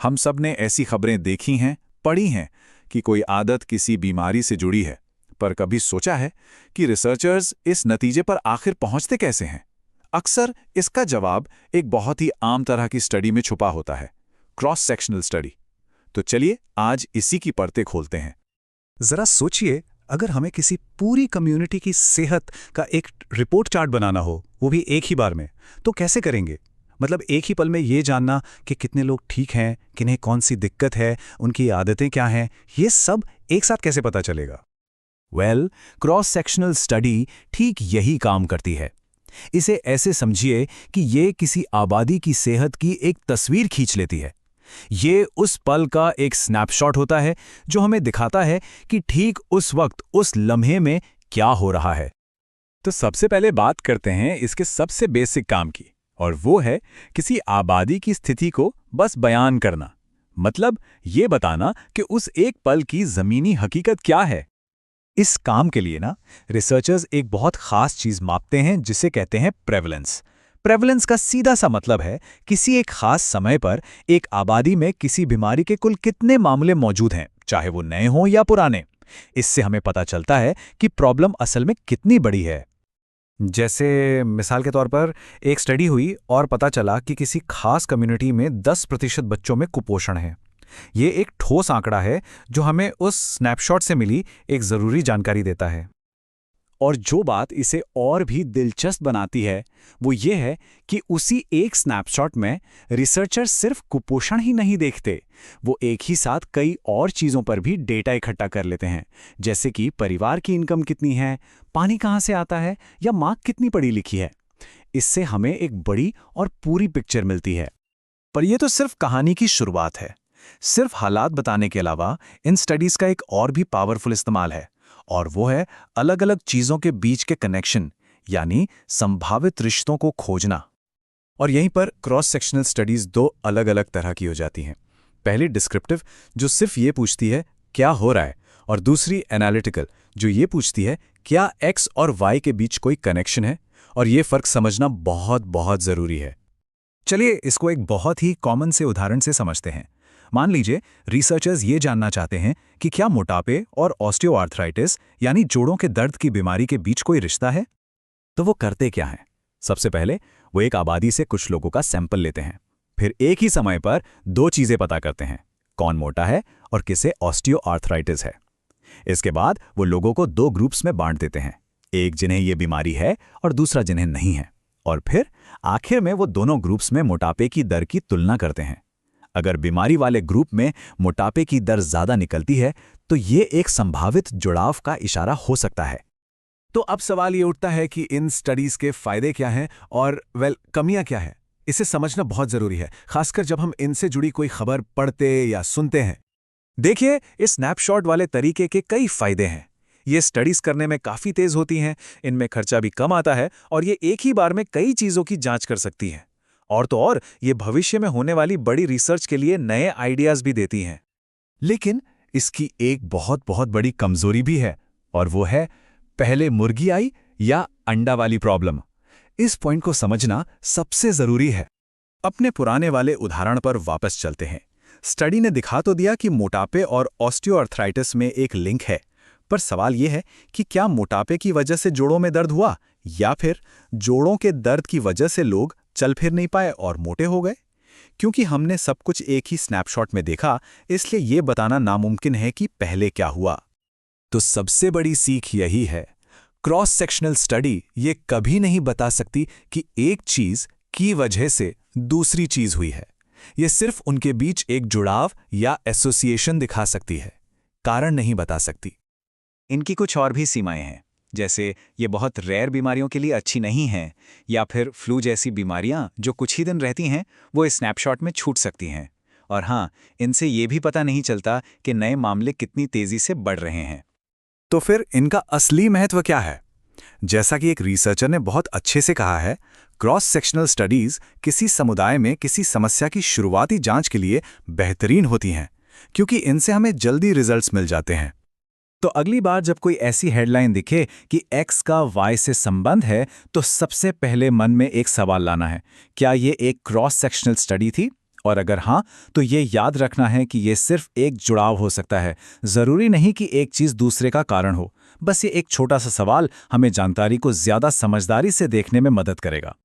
हम सब ने ऐसी खबरें देखी हैं, पढ़ी हैं कि कोई आदत किसी बीमारी से जुड़ी है, पर कभी सोचा है कि रिसर्चर्स इस नतीजे पर आखिर पहुंचते कैसे हैं? अक्सर इसका जवाब एक बहुत ही आम तरह की स्टडी में छुपा होता है, क्रॉस सेक्शनल स्टडी। तो चलिए आज इसी की परतें खोलते हैं। जरा सोचिए, अगर हमें किसी पूरी कम्युनिटी की सेहत का एक रिपोर्ट चार्ट बनाना हो, वो भी एक ही बार में, तो कैसे करेंगे? मतलब एक ही पल में ये जानना कि कितने लोग ठीक हैं, किन्हें कौन सी दिक्कत है, उनकी आदतें क्या हैं, ये सब एक साथ कैसे पता चलेगा? क्रॉस सेक्शनल स्टडी ठीक यही काम करती है। इसे ऐसे समझिए कि ये किसी आबादी की सेहत की एक तस्वीर खींच लेती है। ये उस पल का एक स्नैपशॉट होता है जो हमें दिखाता है कि ठीक उस वक्त उस लम्हे में क्या हो रहा है। तो सबसे पहले बात करते हैं इसके सबसे बेसिक काम की, और वो है किसी आबादी की स्थिति को बस बयान करना। मतलब ये बताना कि उस एक पल की ज़मीनी हकीकत क्या है। इस काम के लिए ना रिसर्चर्स एक बहुत खास चीज मापते हैं जिसे कहते हैं प्रेवलेंस। प्रेवलेंस का सीधा सा मतलब है किसी एक खास समय पर एक आबादी में किसी बीमारी के कुल कितने मामले मौजूद हैं, चाहे वो नए हों या पुराने। इससे हमें पता चलता है कि प्रॉब्लम असल में कितनी बड़ी है। जैसे मिसाल के तौर पर एक स्टडी हुई और पता चला कि किसी खास कम्युनिटी में 10% बच्चों में कुपोषण है। ये एक ठोस आंकड़ा है जो हमें उस स्नैपशॉट से मिली एक जरूरी जानकारी देता है। और जो बात इसे और भी दिलचस्प बनाती है वो ये है कि उसी एक स्नैपशॉट में रिसर्चर सिर्फ कुपोषण ही नहीं देखते, वो एक ही साथ कई और चीज़ों पर भी डेटा इकट्ठा कर लेते हैं, जैसे कि परिवार की इनकम कितनी है, पानी कहाँ से आता है, या माँ कितनी पढ़ी लिखी है। इससे हमें एक बड़ी और पूरी पिक्चर मिलती है। पर यह तो सिर्फ कहानी की शुरुआत है। सिर्फ हालात बताने के अलावा इन स्टडीज का एक और भी पावरफुल इस्तेमाल है, और वो है अलग अलग चीजों के बीच के कनेक्शन, यानी संभावित रिश्तों को खोजना। और यहीं पर क्रॉस सेक्शनल स्टडीज दो अलग अलग तरह की हो जाती हैं। पहली डिस्क्रिप्टिव, जो सिर्फ ये पूछती है क्या हो रहा है, और दूसरी एनालिटिकल, जो ये पूछती है क्या एक्स और वाई के बीच कोई कनेक्शन है। और ये फर्क समझना बहुत बहुत जरूरी है। चलिए इसको एक बहुत ही कॉमन से उदाहरण से समझते हैं। मान लीजिए रिसर्चर्स ये जानना चाहते हैं कि क्या मोटापे और ऑस्टियोआर्थराइटिस यानी जोड़ों के दर्द की बीमारी के बीच कोई रिश्ता है। तो वो करते क्या हैं? सबसे पहले वो एक आबादी से कुछ लोगों का सैंपल लेते हैं। फिर एक ही समय पर दो चीजें पता करते हैं, कौन मोटा है और किसे ऑस्टियोआर्थराइटिस है। इसके बाद वो लोगों को दो ग्रुप्स में बांट देते हैं, एक जिन्हें ये बीमारी है और दूसरा जिन्हें नहीं है। और फिर आखिर में वो दोनों ग्रुप्स में मोटापे की दर की तुलना करते हैं। अगर बीमारी वाले ग्रुप में मोटापे की दर ज्यादा निकलती है तो ये एक संभावित जुड़ाव का इशारा हो सकता है। तो अब सवाल ये उठता है कि इन स्टडीज के फायदे क्या हैं और कमियां क्या हैं। इसे समझना बहुत जरूरी है, खासकर जब हम इनसे जुड़ी कोई खबर पढ़ते या सुनते हैं। देखिए, इस स्नैपशॉट वाले तरीके के कई फायदे हैं। ये स्टडीज करने में काफी तेज होती हैं, इनमें खर्चा भी कम आता है, और ये एक ही बार में कई चीजों की जांच कर सकती हैं। और तो और ये भविष्य में होने वाली बड़ी रिसर्च के लिए नए आइडियाज भी देती हैं। लेकिन इसकी एक बहुत बहुत बड़ी कमजोरी भी है, और वो है पहले मुर्गी आई या अंडा वाली प्रॉब्लम। इस पॉइंट को समझना सबसे जरूरी है। अपने पुराने वाले उदाहरण पर वापस चलते हैं। स्टडी ने दिखा तो दिया कि मोटापे और ऑस्टियोआर्थराइटिस में एक लिंक है, पर सवाल यह है कि क्या मोटापे की वजह से जोड़ों में दर्द हुआ, या फिर जोड़ों के दर्द की वजह से लोग चल फिर नहीं पाए और मोटे हो गए। क्योंकि हमने सब कुछ एक ही स्नैपशॉट में देखा, इसलिए यह बताना नामुमकिन है कि पहले क्या हुआ। तो सबसे बड़ी सीख यही है, क्रॉस सेक्शनल स्टडी ये कभी नहीं बता सकती कि एक चीज की वजह से दूसरी चीज हुई है। ये सिर्फ उनके बीच एक जुड़ाव या एसोसिएशन दिखा सकती है, कारण नहीं बता सकती। इनकी कुछ और भी सीमाएं हैं, जैसे ये बहुत रेयर बीमारियों के लिए अच्छी नहीं हैं, या फिर फ्लू जैसी बीमारियां जो कुछ ही दिन रहती हैं वो इस स्नैपशॉट में छूट सकती हैं। और हाँ, इनसे ये भी पता नहीं चलता कि नए मामले कितनी तेजी से बढ़ रहे हैं। तो फिर इनका असली महत्व क्या है? जैसा कि एक रिसर्चर ने बहुत अच्छे से कहा है, क्रॉस सेक्शनल स्टडीज किसी समुदाय में किसी समस्या की शुरुआती जांच के लिए बेहतरीन होती हैं, क्योंकि इनसे हमें जल्दी रिजल्ट्स मिल जाते हैं। तो अगली बार जब कोई ऐसी हेडलाइन दिखे कि एक्स का वाई से संबंध है, तो सबसे पहले मन में एक सवाल लाना है, क्या ये एक क्रॉस सेक्शनल स्टडी थी? और अगर हाँ, तो ये याद रखना है कि ये सिर्फ एक जुड़ाव हो सकता है, जरूरी नहीं कि एक चीज दूसरे का कारण हो। बस ये एक छोटा सा सवाल हमें जानकारी को ज्यादा समझदारी से देखने में मदद करेगा।